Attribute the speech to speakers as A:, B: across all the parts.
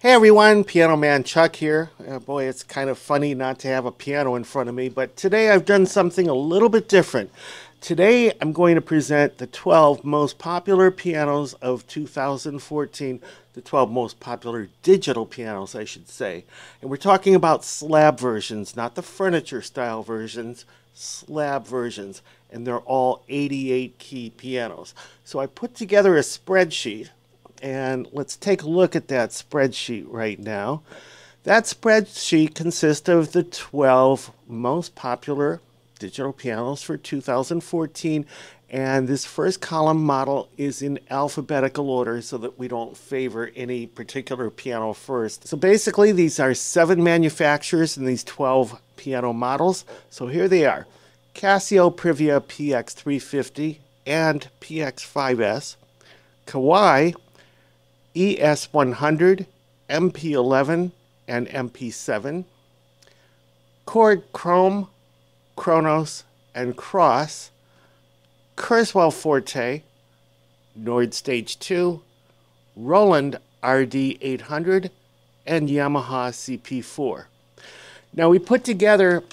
A: Hey everyone, Piano Man Chuck here. Boy, it's kind of funny not to have a piano in front of me, but today I've done something a little bit different. Today I'm going to present the 12 most popular pianos of 2014, the 12 most popular digital pianos, I should say. And we're talking about slab versions, not the furniture style versions, slab versions. And they're all 88 key pianos. So I put together a spreadsheet. And let's take a look at that spreadsheet right now. That spreadsheet consists of the 12 most popular digital pianos for 2014. And this first column model is in alphabetical order so that we don't favor any particular piano first. So basically, these are 7 manufacturers in these 12 piano models. So here they are: Casio Privia PX350 and PX5S, Kawai ES100, MP11, and MP7, Chord Chrome, Kronos, and Cross, Kurzweil Forte, Nord Stage 2, Roland RD800, and Yamaha CP4. Now we put together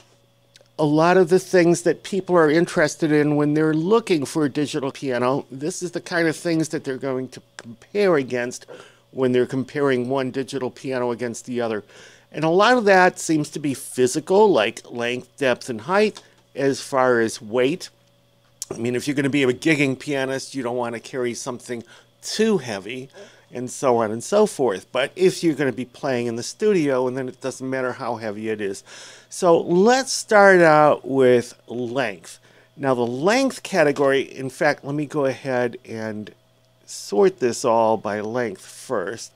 A: a lot of the things that people are interested in when they're looking for a digital piano. This is the kind of things that they're going to compare against when they're comparing one digital piano against the other. And a lot of that seems to be physical, like length, depth, and height, as far as weight. I mean, if you're going to be a gigging pianist, you don't want to carry something too heavy, and so on and so forth. But if you're going to be playing in the studio, and then it doesn't matter how heavy it is. So let's start out with length. Now the length category, in fact, let me go ahead and sort this all by length first.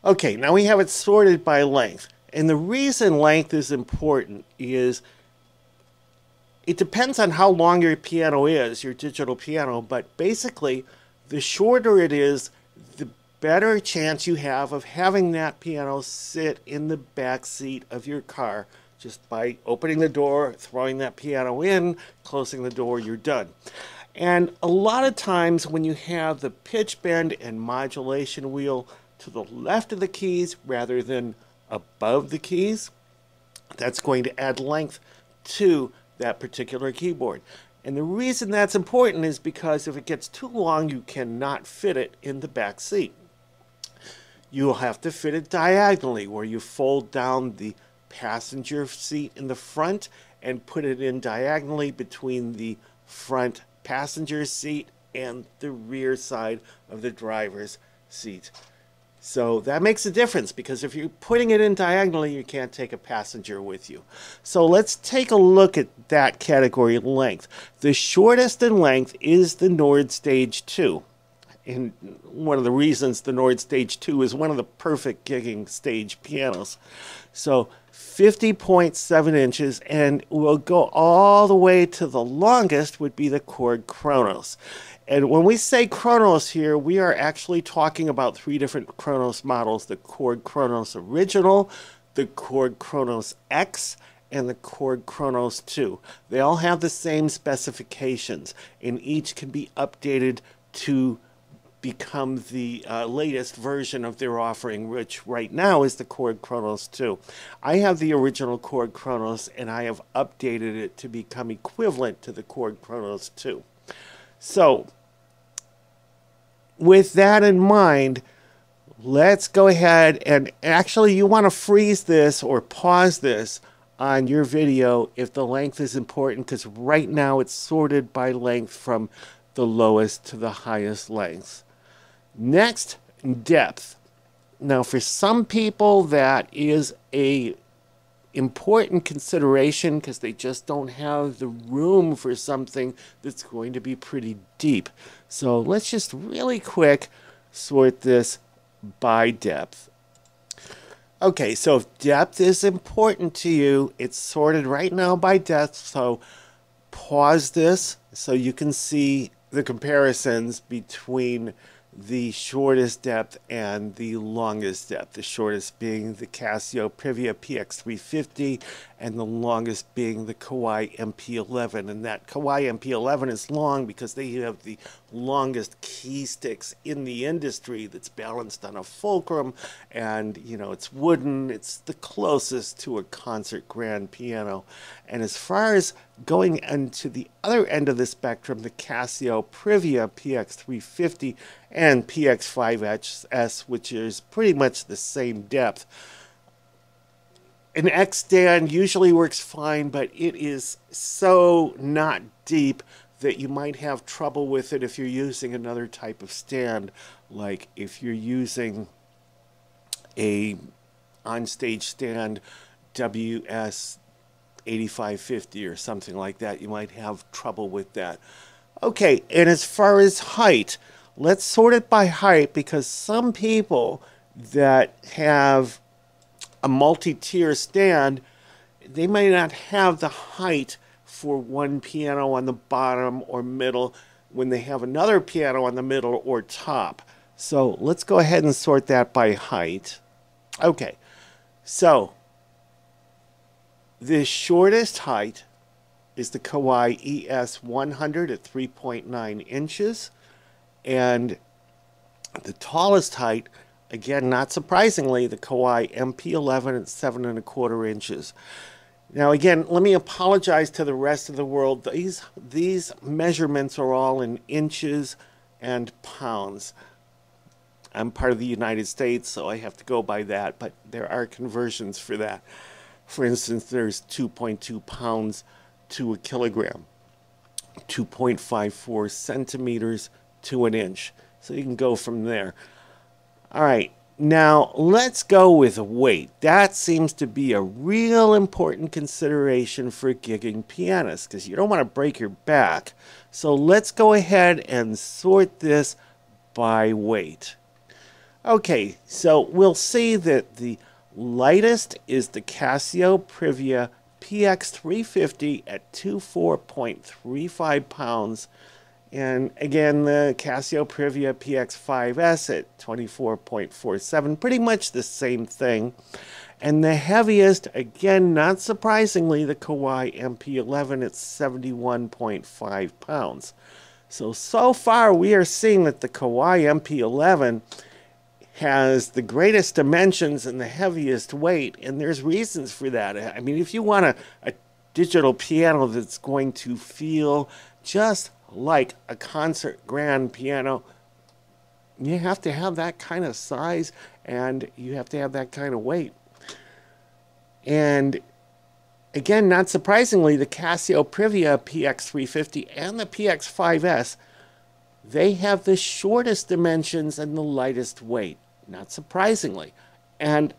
A: Okay, now we have it sorted by length. And the reason length is important is it depends on how long your piano is, your digital piano, but basically the shorter it is, the better chance you have of having that piano sit in the back seat of your car. Just by opening the door, throwing that piano in, closing the door, you're done. And a lot of times when you have the pitch bend and modulation wheel to the left of the keys rather than above the keys, that's going to add length to that particular keyboard. And the reason that's important is because if it gets too long, you cannot fit it in the back seat. You'll have to fit it diagonally, where you fold down the passenger seat in the front and put it in diagonally between the front passenger seat and the rear side of the driver's seat. So that makes a difference, because if you're putting it in diagonally, you can't take a passenger with you. So let's take a look at that category, length. The shortest in length is the Nord Stage 2. And one of the reasons the Nord Stage 2 is one of the perfect gigging stage pianos. So 50.7 inches, and we'll go all the way to the longest would be the Chord Kronos. And when we say Kronos here, we are actually talking about 3 different Kronos models: the Chord Kronos Original, the Chord Kronos X, and the Chord Kronos 2. They all have the same specifications, and each can be updated to become the latest version of their offering, which right now is the Chord Kronos 2. I have the original Chord Kronos, and I have updated it to become equivalent to the Chord Kronos 2. So, with that in mind, let's go ahead and actually you want to freeze this or pause this on your video if the length is important, because right now it's sorted by length from the lowest to the highest lengths. Next, depth. Now, for some people, that is a important consideration because they just don't have the room for something that's going to be pretty deep. So let's just really quick sort this by depth. Okay, so if depth is important to you, it's sorted right now by depth. So pause this so you can see the comparisons between the shortest depth and the longest depth. The shortest being the Casio Privia PX350 and the longest being the Kawai MP11. And that Kawai MP11 is long because they have the longest key sticks in the industry that's balanced on a fulcrum, and you know, it's wooden. It's the closest to a concert grand piano. And as far as going into the other end of the spectrum, the Casio Privia PX350 and PX5S, which is pretty much the same depth. An X stand usually works fine, but it is so not deep that you might have trouble with it if you're using another type of stand, like if you're using a on-stage stand WS 8550 or something like that. You might have trouble with that. Okay, and as far as height, let's sort it by height, because some people that have a multi-tier stand, they may not have the height for one piano on the bottom or middle when they have another piano on the middle or top. So let's go ahead and sort that by height. Okay, so the shortest height is the Kawai ES100 at 3.9 inches. And the tallest height, again, not surprisingly, the Kawai MP11 at 7.25 inches. Now, again, let me apologize to the rest of the world. These measurements are all in inches and pounds. I'm part of the United States, so I have to go by that, but there are conversions for that. For instance, there's 2.2 pounds to a kilogram, 2.54 centimeters to an inch. So you can go from there. All right, now let's go with weight. That seems to be a real important consideration for gigging pianists, because you don't want to break your back. So let's go ahead and sort this by weight. Okay, so we'll see that the lightest is the Casio Privia PX350 at 24.35 pounds. And again, the Casio Privia PX5S at 24.47, pretty much the same thing. And the heaviest, again, not surprisingly, the Kawai MP11 at 71.5 pounds. So far we are seeing that the Kawai MP11 has the greatest dimensions and the heaviest weight, and there's reasons for that. I mean, if you want a digital piano that's going to feel just like a concert grand piano, you have to have that kind of size and you have to have that kind of weight. And again, not surprisingly, the Casio Privia PX350 and the PX5S, they have the shortest dimensions and the lightest weight, not surprisingly. And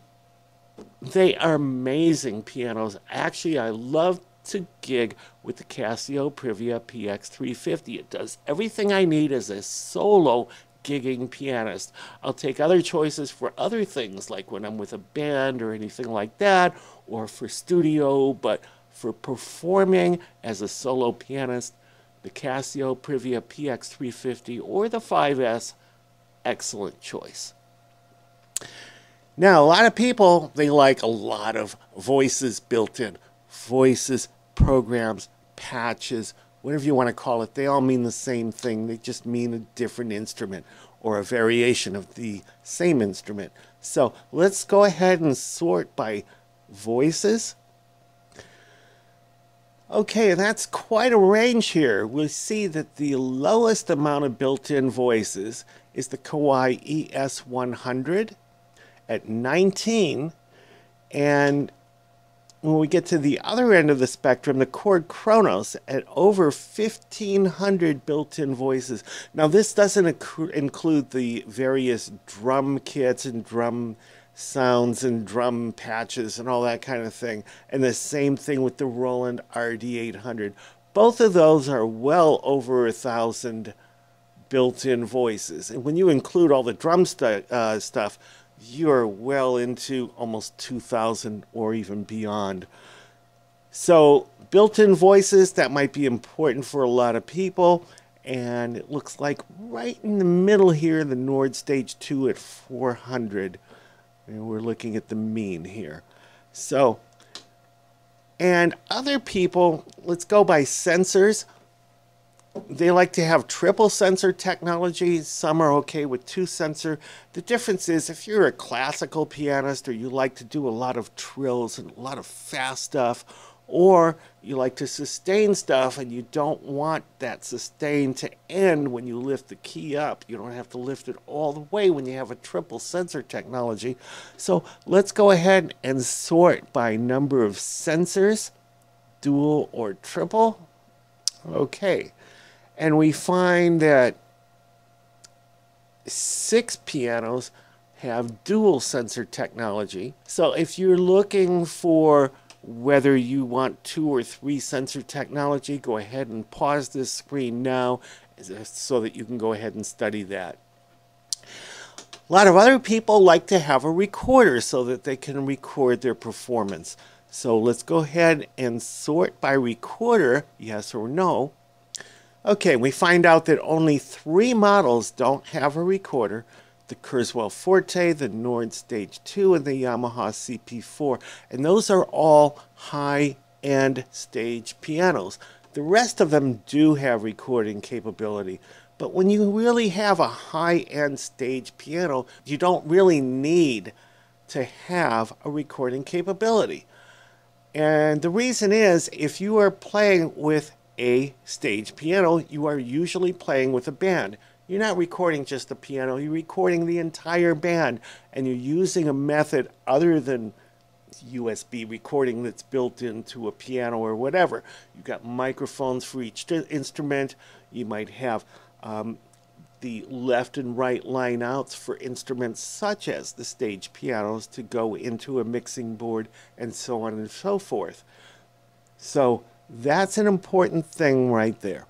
A: they are amazing pianos. Actually, I love to gig with the Casio Privia PX350. It does everything I need as a solo gigging pianist. I'll take other choices for other things, like when I'm with a band or anything like that, or for studio, but for performing as a solo pianist, the Casio Privia PX350 or the 5S, excellent choice. Now, a lot of people, they like a lot of voices built in. Voices, programs, patches, whatever you want to call it, they all mean the same thing. They just mean a different instrument or a variation of the same instrument. So let's go ahead and sort by voices. Okay, that's quite a range here. We'll see that the lowest amount of built-in voices is the Kawai ES100 at 19, and when we get to the other end of the spectrum, the Chord Kronos at over 1,500 built-in voices. Now, this doesn't include the various drum kits and drum sounds and drum patches and all that kind of thing. And the same thing with the Roland RD800. Both of those are well over 1,000 built-in voices. And when you include all the drum stuff, you're well into almost 2,000 or even beyond. So built-in voices, that might be important for a lot of people. And it looks like right in the middle here, the Nord Stage 2 at 400. And we're looking at the mean here. So, and other people, let's go by sensors. They like to have triple sensor technology. Some are okay with two sensor. The difference is if you're a classical pianist or you like to do a lot of trills and a lot of fast stuff, or you like to sustain stuff and you don't want that sustain to end when you lift the key up. You don't have to lift it all the way when you have a triple sensor technology. So let's go ahead and sort by number of sensors, dual or triple. Okay. And we find that 6 pianos have dual sensor technology. So if you're looking for whether you want 2 or 3 sensor technology, go ahead and pause this screen now so that you can go ahead and study that. A lot of other people like to have a recorder so that they can record their performance. So let's go ahead and sort by recorder, yes or no. Okay, we find out that only 3 models don't have a recorder: the Kurzweil Forte, the Nord Stage 2, and the Yamaha CP4. And those are all high-end stage pianos. The rest of them do have recording capability. But when you really have a high-end stage piano, you don't really need to have a recording capability. And the reason is, if you are playing with a stage piano, you are usually playing with a band. You're not recording just the piano, you're recording the entire band, and you're using a method other than USB recording that's built into a piano or whatever. You've got microphones for each instrument. You might have the left and right line outs for instruments such as the stage pianos to go into a mixing board, and so on and so forth. So that's an important thing right there.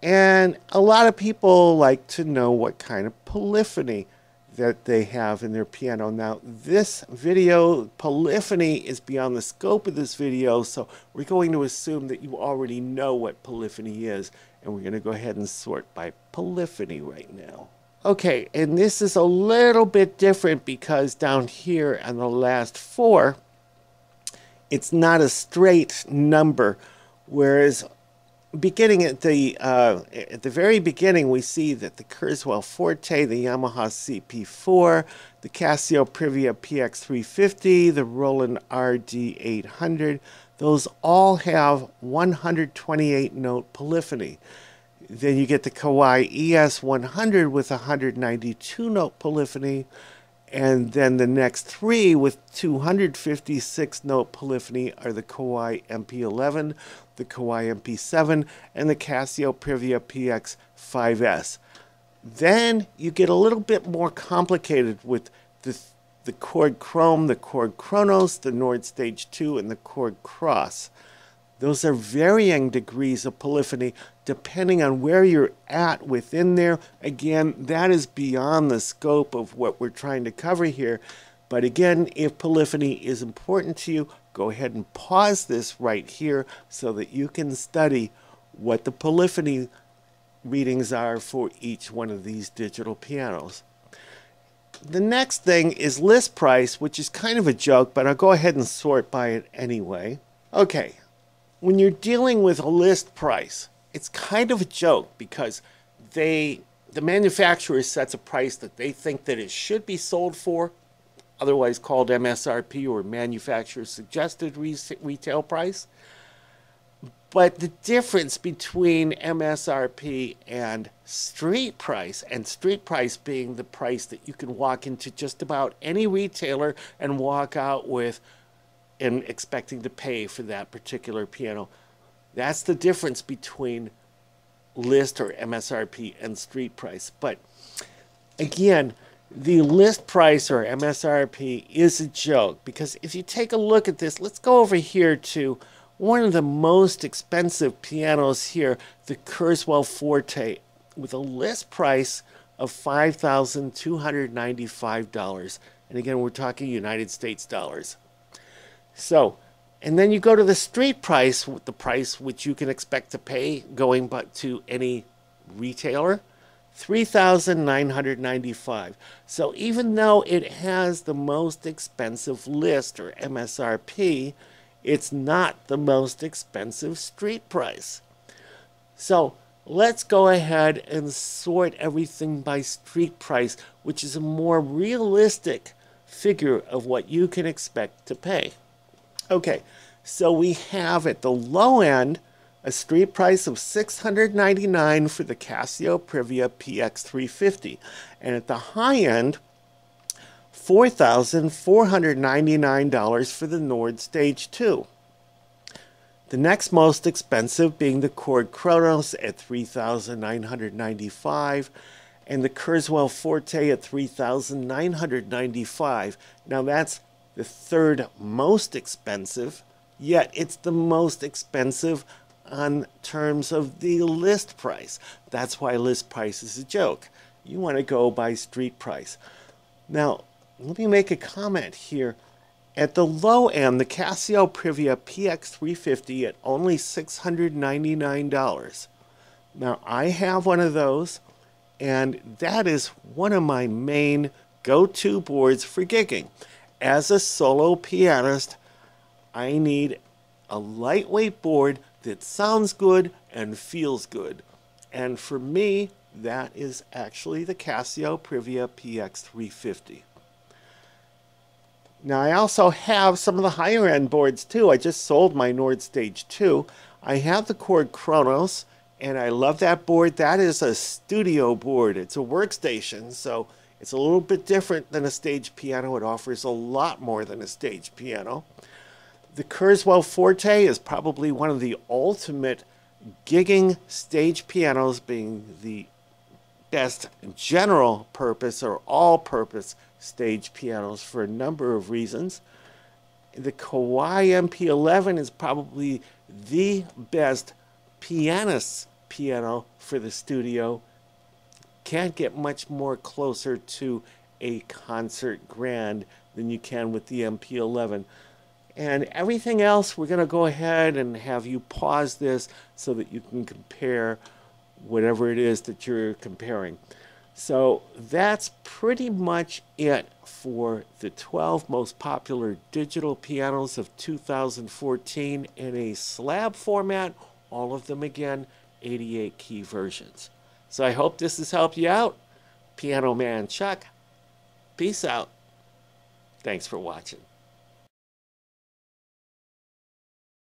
A: And a lot of people like to know what kind of polyphony that they have in their piano. Now, this video, polyphony, is beyond the scope of this video, so we're going to assume that you already know what polyphony is, and we're going to go ahead and sort by polyphony right now. Okay, and this is a little bit different because down here on the last 4, it's not a straight number, whereas beginning at the very beginning, we see that the Kurzweil Forte, the Yamaha CP4, the Casio Privia PX350, the Roland RD800, those all have 128 note polyphony. Then you get the Kawai ES100 with 192 note polyphony. And then the next 3 with 256 note polyphony are the Kawai MP11, the Kawai MP7, and the Casio Privia PX5S. Then you get a little bit more complicated with the Chord Chrome, the Chord Kronos, the Nord Stage 2, and the Chord Cross. Those are varying degrees of polyphony depending on where you're at within there. Again, that is beyond the scope of what we're trying to cover here. But again, if polyphony is important to you, go ahead and pause this right here so that you can study what the polyphony readings are for each one of these digital pianos. The next thing is list price, which is kind of a joke, but I'll go ahead and sort by it anyway. Okay. When you're dealing with a list price, it's kind of a joke because the manufacturer sets a price that they think that it should be sold for, otherwise called MSRP or manufacturer suggested retail price. But the difference between MSRP and street price being the price that you can walk into just about any retailer and walk out with and expecting to pay for that particular piano. That's the difference between list or MSRP and street price. But again, the list price or MSRP is a joke because if you take a look at this, let's go over here to one of the most expensive pianos here, the Kurzweil Forte, with a list price of $5,295. And again, we're talking United States dollars. So, And then you go to the street price, the price which you can expect to pay going but to any retailer, $3,995. So even though it has the most expensive list or MSRP, it's not the most expensive street price. So let's go ahead and sort everything by street price, which is a more realistic figure of what you can expect to pay. Okay, so we have at the low end a street price of $699 for the Casio Privia PX350, and at the high end, $4,499 for the Nord Stage 2. The next most expensive being the Cord Chronos at $3,995 and the Kurzweil Forte at $3,995. Now that's the third most expensive, yet it's the most expensive on terms of the list price. That's why list price is a joke. You want to go by street price. Now, let me make a comment here. At the low end, the Casio Privia PX350 at only $699. Now, I have one of those, and that is one of my main go-to boards for gigging. As a solo pianist, I need a lightweight board that sounds good and feels good. And for me, that is actually the Casio Privia PX350. Now, I also have some of the higher end boards too. I just sold my Nord Stage 2. I have the Cord Chronos, and I love that board. That is a studio board. It's a workstation, so it's a little bit different than a stage piano. It offers a lot more than a stage piano. The Kurzweil Forte is probably one of the ultimate gigging stage pianos, being the best general purpose or all-purpose stage pianos for a number of reasons. The Kawai MP11 is probably the best pianist's piano for the studio. Can't get much more closer to a concert grand than you can with the MP11. And everything else, we're going to go ahead and have you pause this so that you can compare whatever it is that you're comparing. So that's pretty much it for the 12 most popular digital pianos of 2014 in a slab format, all of them again 88 key versions. So I hope this has helped you out. Piano Man Chuck, peace out. Thanks for watching.